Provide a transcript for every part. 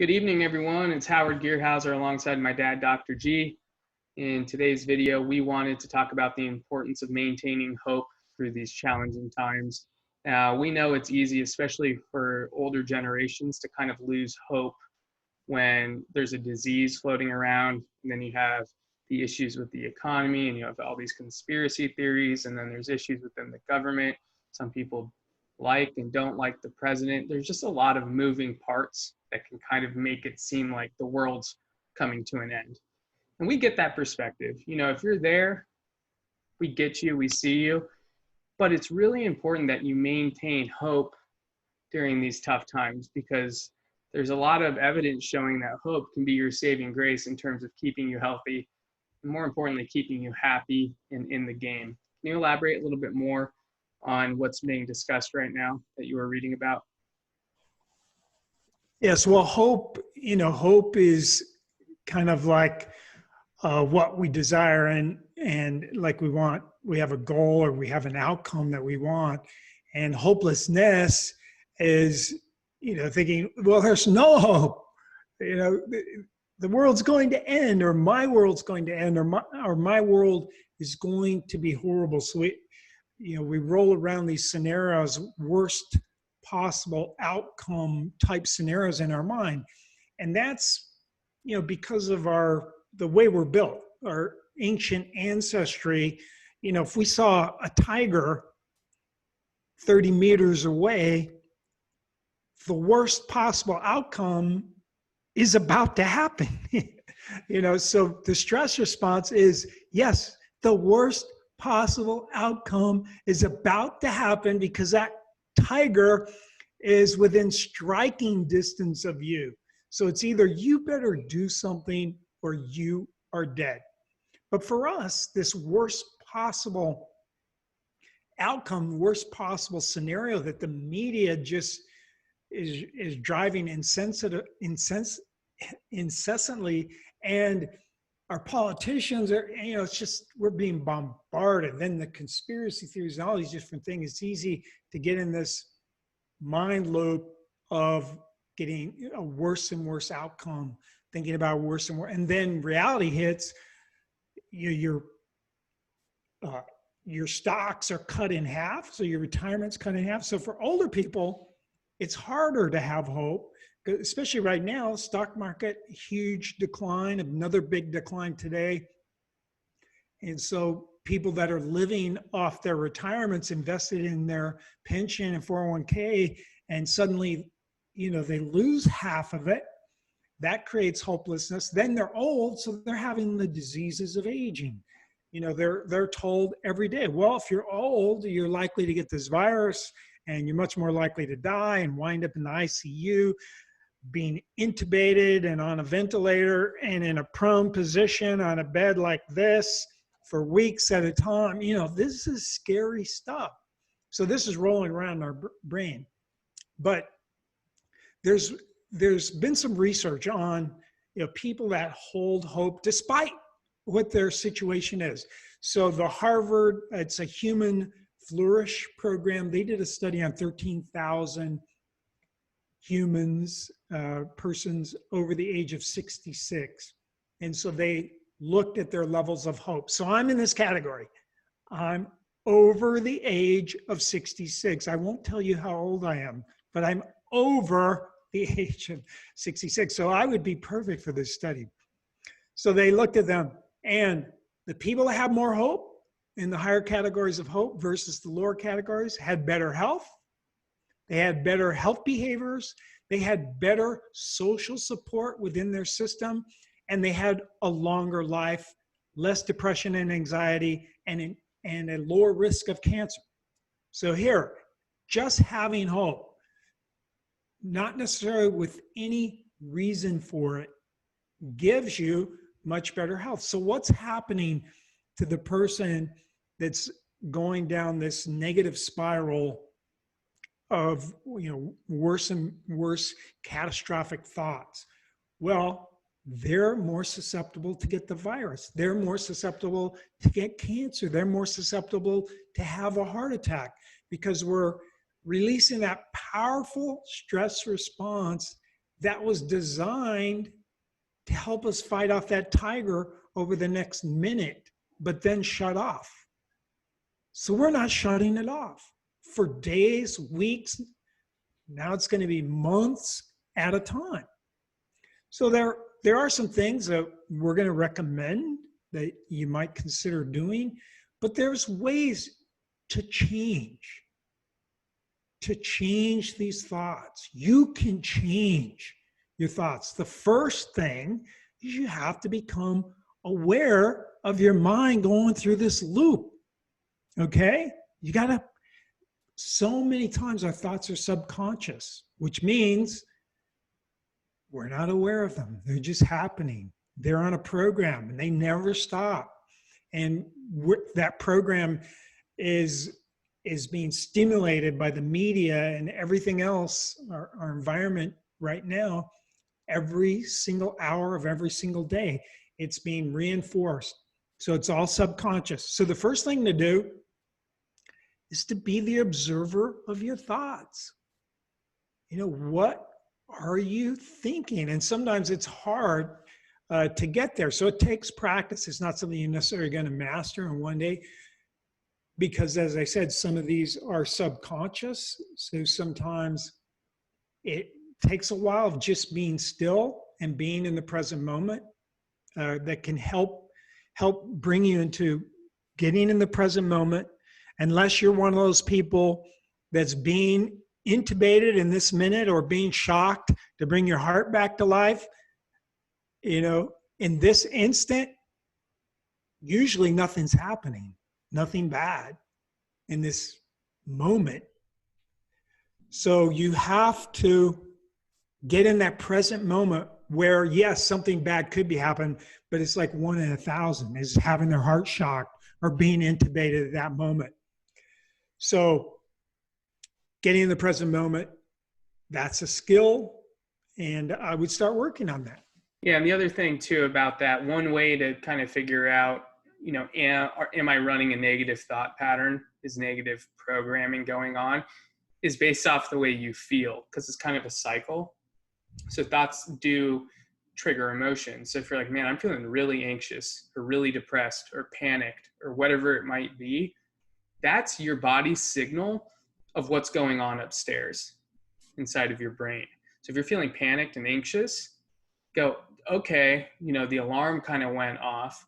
Good evening, everyone. It's Howard Gearhauser alongside my dad, Dr. G. In today's video, we wanted to talk about the importance of maintaining hope through these challenging times. We know it's easy, especially for older generations, to kind of lose hope when there's a disease floating around, and then you have the issues with the economy, and you have all these conspiracy theories, and then there's issues within the government. Some people like and don't like the president. There's just a lot of moving parts that can kind of make it seem like the world's coming to an end. And we get that perspective. You know, if you're there, we get you, we see you. But it's really important that you maintain hope during these tough times, because there's a lot of evidence showing that hope can be your saving grace in terms of keeping you healthy, and more importantly, keeping you happy and in the game. Can you elaborate a little bit more on what's being discussed right now that you were reading about? Yes, well, hope is kind of like what we desire and like we have a goal or we have an outcome that we want. And hopelessness is, thinking, well, there's no hope. The world's going to end, or my world's going to end, or my world is going to be horrible. So we roll around these scenarios, worst possible outcome type scenarios in our mind. And that's, because of the way we're built, our ancient ancestry. If we saw a tiger 30 meters away, the worst possible outcome is about to happen. So the stress response is, yes, the worst possible outcome is about to happen because that tiger is within striking distance of you. So it's either you better do something or you are dead. But for us, this worst possible outcome, worst possible scenario that the media just is driving incessantly, and our politicians are, it's just, we're being bombarded. Then the conspiracy theories and all these different things, it's easy to get in this mind loop of getting a worse and worse outcome, thinking about worse and worse. And then reality hits, your stocks are cut in half. So your retirement's cut in half. So for older people, it's harder to have hope, especially right now, stock market, huge decline, another big decline today. And so people that are living off their retirements, invested in their pension and 401k, and suddenly, they lose half of it. That creates hopelessness. Then they're old, so they're having the diseases of aging. They're told every day, well, if you're old, you're likely to get this virus, and you're much more likely to die and wind up in the ICU, being intubated and on a ventilator and in a prone position on a bed like this for weeks at a time. This is scary stuff. So this is rolling around in our brain. But there's been some research on people that hold hope despite what their situation is. So the Harvard, it's a Human Flourish program. They did a study on 13,000 humans, persons over the age of 66. And so they looked at their levels of hope. So I'm in this category. I'm over the age of 66. I won't tell you how old I am, but I'm over the age of 66. So I would be perfect for this study. So they looked at them, and the people that have more hope in the higher categories of hope versus the lower categories had better health. They had better health behaviors. They had better social support within their system, and they had a longer life, less depression and anxiety, and a lower risk of cancer. So here, just having hope, not necessarily with any reason for it, gives you much better health. So what's happening to the person that's going down this negative spiral of worse and worse catastrophic thoughts? Well, they're more susceptible to get the virus. They're more susceptible to get cancer. They're more susceptible to have a heart attack, because we're releasing that powerful stress response that was designed to help us fight off that tiger over the next minute, but then shut off. So we're not shutting it off for days, weeks. Now it's going to be months at a time. So there are some things that we're going to recommend that you might consider doing, but there's ways to change these thoughts. You can change your thoughts. The first thing is you have to become aware of your mind going through this loop. Okay? You got to, so many times our thoughts are subconscious, which means we're not aware of them. They're just happening. They're on a program and they never stop. And that program is being stimulated by the media and everything else, our environment right now, every single hour of every single day. It's being reinforced. So it's all subconscious. So the first thing to do is to be the observer of your thoughts. You know, what are you thinking? And sometimes it's hard to get there. So it takes practice. It's not something you're necessarily going to master in one day, because as I said, some of these are subconscious. So sometimes it takes a while of just being still and being in the present moment that can help bring you into getting in the present moment. Unless you're one of those people that's being intubated in this minute or being shocked to bring your heart back to life, you know, in this instant, usually nothing's happening, nothing bad in this moment. So you have to get in that present moment where, yes, something bad could be happening, but it's like 1 in 1,000 is having their heart shocked or being intubated at that moment. So getting in the present moment, that's a skill, and I would start working on that. Yeah, and the other thing too about that, one way to kind of figure out, you know, am I running a negative thought pattern? Is negative programming going on? Is based off the way you feel, because it's kind of a cycle. So thoughts do trigger emotions. So if you're like, man, I'm feeling really anxious or really depressed or panicked or whatever it might be, that's your body's signal of what's going on upstairs inside of your brain. So if you're feeling panicked and anxious, go, okay, you know, the alarm kind of went off.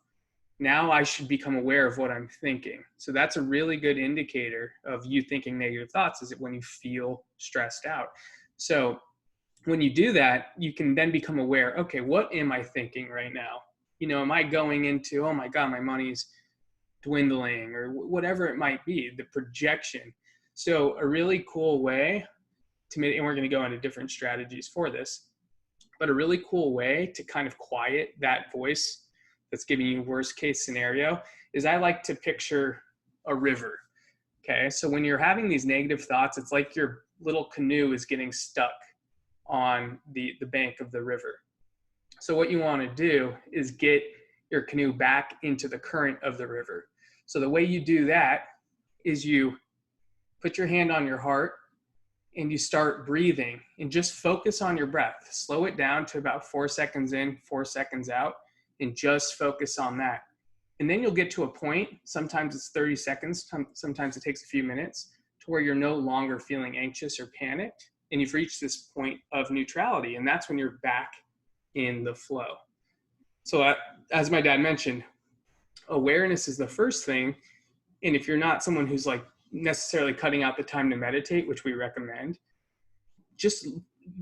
Now I should become aware of what I'm thinking. So that's a really good indicator of you thinking negative thoughts, is it when you feel stressed out. So when you do that, you can then become aware, okay, what am I thinking right now? You know, am I going into, oh my God, my money's dwindling, or whatever it might be, the projection. So a really cool way to, and we're going to go into different strategies for this, but a really cool way to kind of quiet that voice that's giving you worst case scenario is, I like to picture a river. Okay. So when you're having these negative thoughts, it's like your little canoe is getting stuck on the bank of the river. So what you want to do is get your canoe back into the current of the river. So the way you do that is you put your hand on your heart and you start breathing and just focus on your breath. Slow it down to about 4 seconds in, 4 seconds out, and just focus on that. And then you'll get to a point, sometimes it's 30 seconds, sometimes it takes a few minutes, to where you're no longer feeling anxious or panicked, and you've reached this point of neutrality, and that's when you're back in the flow. So as my dad mentioned, awareness is the first thing. And if you're not someone who's like necessarily cutting out the time to meditate, which we recommend, just,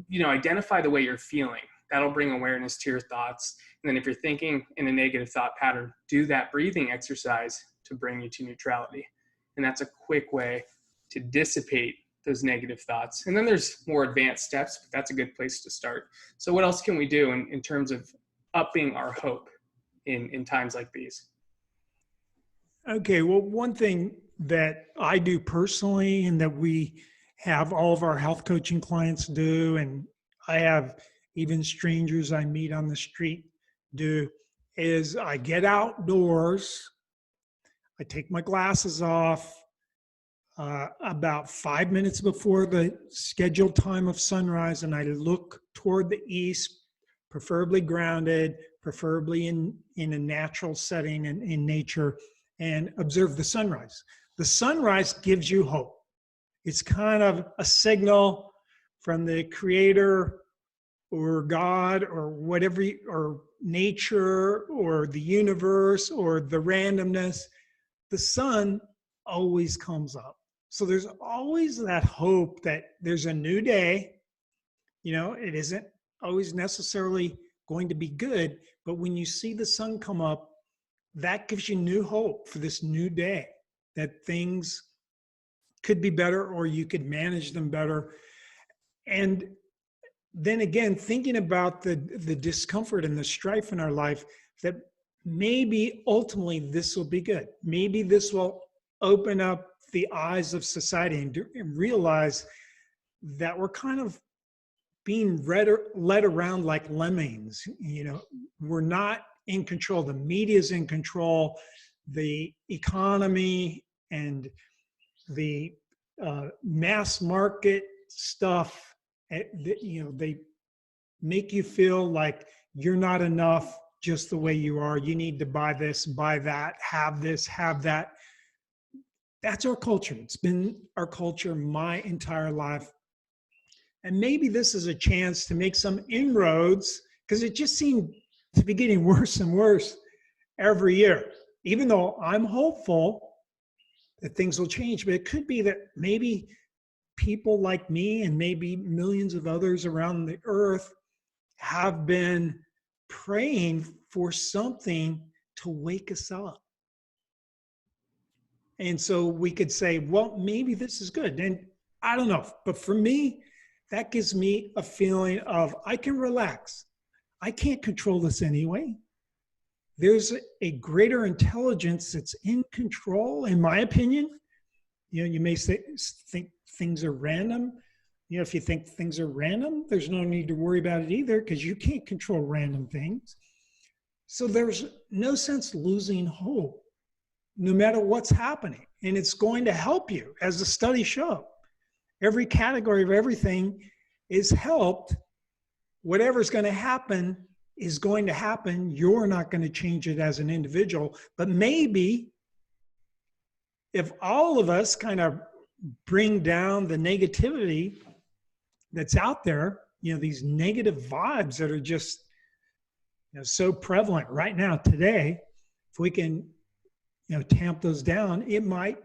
you know, identify the way you're feeling. That'll bring awareness to your thoughts. And then if you're thinking in a negative thought pattern, do that breathing exercise to bring you to neutrality. And that's a quick way to dissipate those negative thoughts. And then there's more advanced steps, but that's a good place to start. So what else can we do in terms of upping our hope in times like these? Okay, well, one thing that I do personally, and that we have all of our health coaching clients do, and I have even strangers I meet on the street do, is I get outdoors, I take my glasses off about 5 minutes before the scheduled time of sunrise, and I look toward the east, preferably grounded, preferably in a natural setting and in nature, and observe the sunrise. The sunrise gives you hope. It's kind of a signal from the creator or God or whatever, or nature or the universe or the randomness. The sun always comes up. So there's always that hope that there's a new day. It isn't always necessarily going to be good, but when you see the sun come up, that gives you new hope for this new day, that things could be better or you could manage them better. And then again, thinking about the discomfort and the strife in our life, that maybe ultimately this will be good. Maybe this will open up the eyes of society and realize that we're kind of being led around like lemmings. We're not in control. The media is in control. The economy and the mass market stuff, they make you feel like you're not enough just the way you are. You need to buy this, buy that, have this, have that. That's our culture. It's been our culture my entire life. And maybe this is a chance to make some inroads, because it just seemed to be getting worse and worse every year. Even though I'm hopeful that things will change, but it could be that maybe people like me and maybe millions of others around the earth have been praying for something to wake us up. And so we could say, well, maybe this is good. And I don't know, but for me, that gives me a feeling of I can relax. I can't control this anyway. There's a greater intelligence that's in control, in my opinion. You may think things are random. If you think things are random, there's no need to worry about it either, because you can't control random things. So there's no sense losing hope, no matter what's happening. And it's going to help you, as the studies show. Every category of everything is helped. Whatever's going to happen is going to happen. You're not going to change it as an individual. But maybe if all of us kind of bring down the negativity that's out there, these negative vibes that are just so prevalent right now today, if we can tamp those down, it might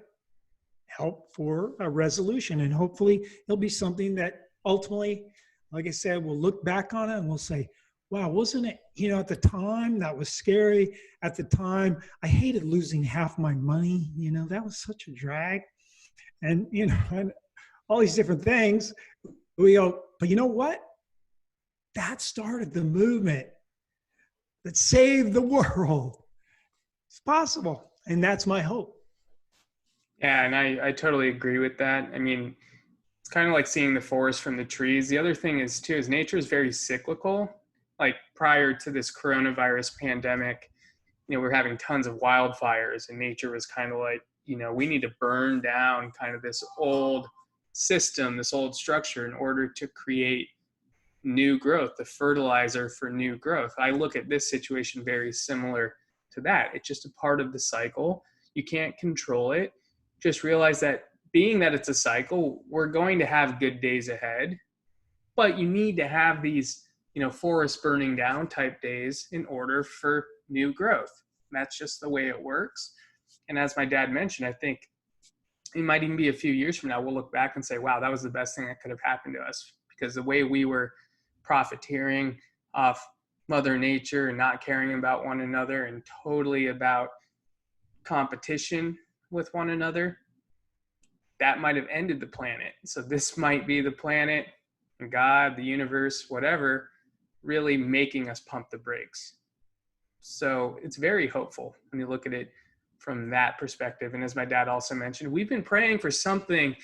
help for a resolution. And hopefully it'll be something that ultimately, like I said, we'll look back on it and we'll say, wow, wasn't it, at the time that was scary. At the time, I hated losing half my money. That was such a drag. And, and all these different things. We go, but you know what? That started the movement that saved the world. It's possible. And that's my hope. Yeah, and I totally agree with that. I mean, it's kind of like seeing the forest from the trees. The other thing is too, is nature is very cyclical. Like prior to this coronavirus pandemic, we're having tons of wildfires, and nature was kind of like, we need to burn down kind of this old system, this old structure, in order to create new growth, the fertilizer for new growth. I look at this situation very similar to that. It's just a part of the cycle. You can't control it. Just realize that being that it's a cycle, we're going to have good days ahead, but you need to have these, forest burning down type days in order for new growth. And that's just the way it works. And as my dad mentioned, I think it might even be a few years from now, we'll look back and say, wow, that was the best thing that could have happened to us, because the way we were profiteering off Mother Nature and not caring about one another and totally about competition with one another, that might have ended the planet. So this might be the planet and God, the universe, whatever, really making us pump the brakes. So it's very hopeful when you look at it from that perspective. And as my dad also mentioned, we've been praying for something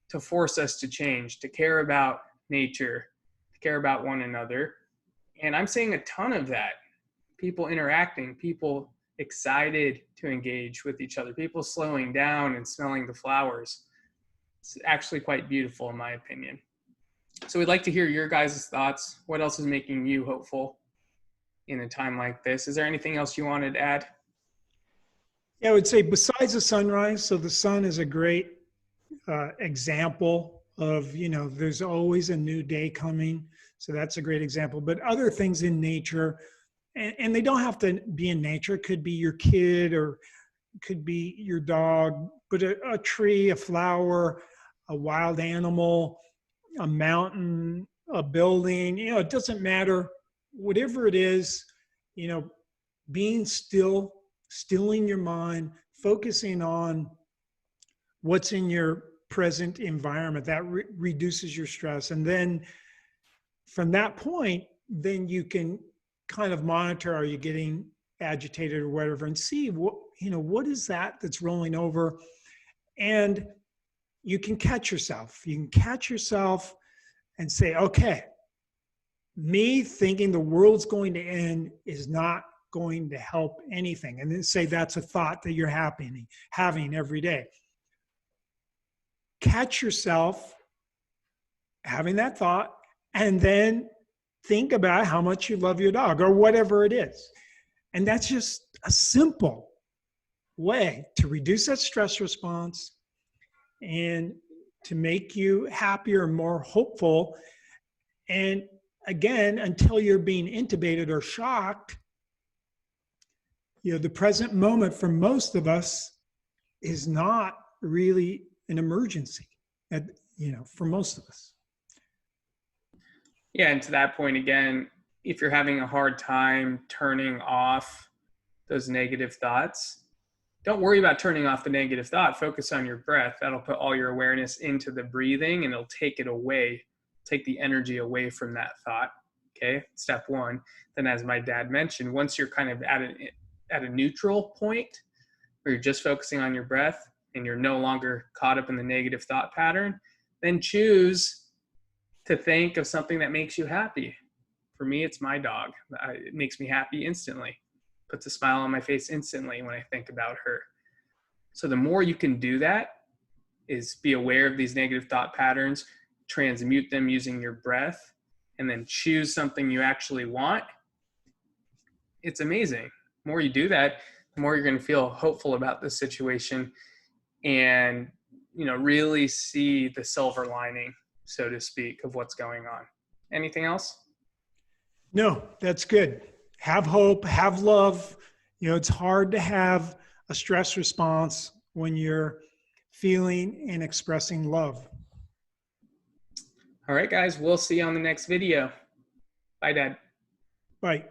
to force us to change, to care about nature, to care about one another. And I'm seeing a ton of that. People interacting, people excited to engage with each other, people slowing down and smelling the flowers. It's actually quite beautiful, in my opinion. So we'd like to hear your guys' thoughts. What else is making you hopeful in a time like this? Is there anything else you wanted to add? Yeah, I would say besides the sunrise, so the sun is a great example of, there's always a new day coming. So that's a great example. But other things in nature, and they don't have to be in nature, it could be your kid or could be your dog, but a tree, a flower, a wild animal, a mountain, a building, it doesn't matter. Whatever it is, being still, stilling your mind, focusing on what's in your present environment, that reduces your stress. And then from that point, then you can kind of monitor, are you getting agitated or whatever, and see what is that's rolling over. And you can catch yourself. You can catch yourself and say, okay, me thinking the world's going to end is not going to help anything. And then say that's a thought that you're having every day. Catch yourself having that thought, and then think about how much you love your dog or whatever it is. And that's just a simple way to reduce that stress response and to make you happier, more hopeful. And again, until you're being intubated or shocked, the present moment for most of us is not really an emergency, for most of us. Yeah, and to that point again, if you're having a hard time turning off those negative thoughts, don't worry about turning off the negative thought. Focus on your breath. That'll put all your awareness into the breathing, and it'll take it away, take the energy away from that thought. Okay, step one. Then, as my dad mentioned, once you're kind of at a neutral point where you're just focusing on your breath and you're no longer caught up in the negative thought pattern, then choose to think of something that makes you happy. For me, it's my dog. It makes me happy instantly. Puts a smile on my face instantly when I think about her. So the more you can do that is be aware of these negative thought patterns, transmute them using your breath, and then choose something you actually want. It's amazing. The more you do that, the more you're going to feel hopeful about this situation and, really see the silver lining, so to speak, of what's going on. Anything else? No, that's good. Have hope, have love. It's hard to have a stress response when you're feeling and expressing love. All right, guys, we'll see you on the next video. Bye, Dad. Bye.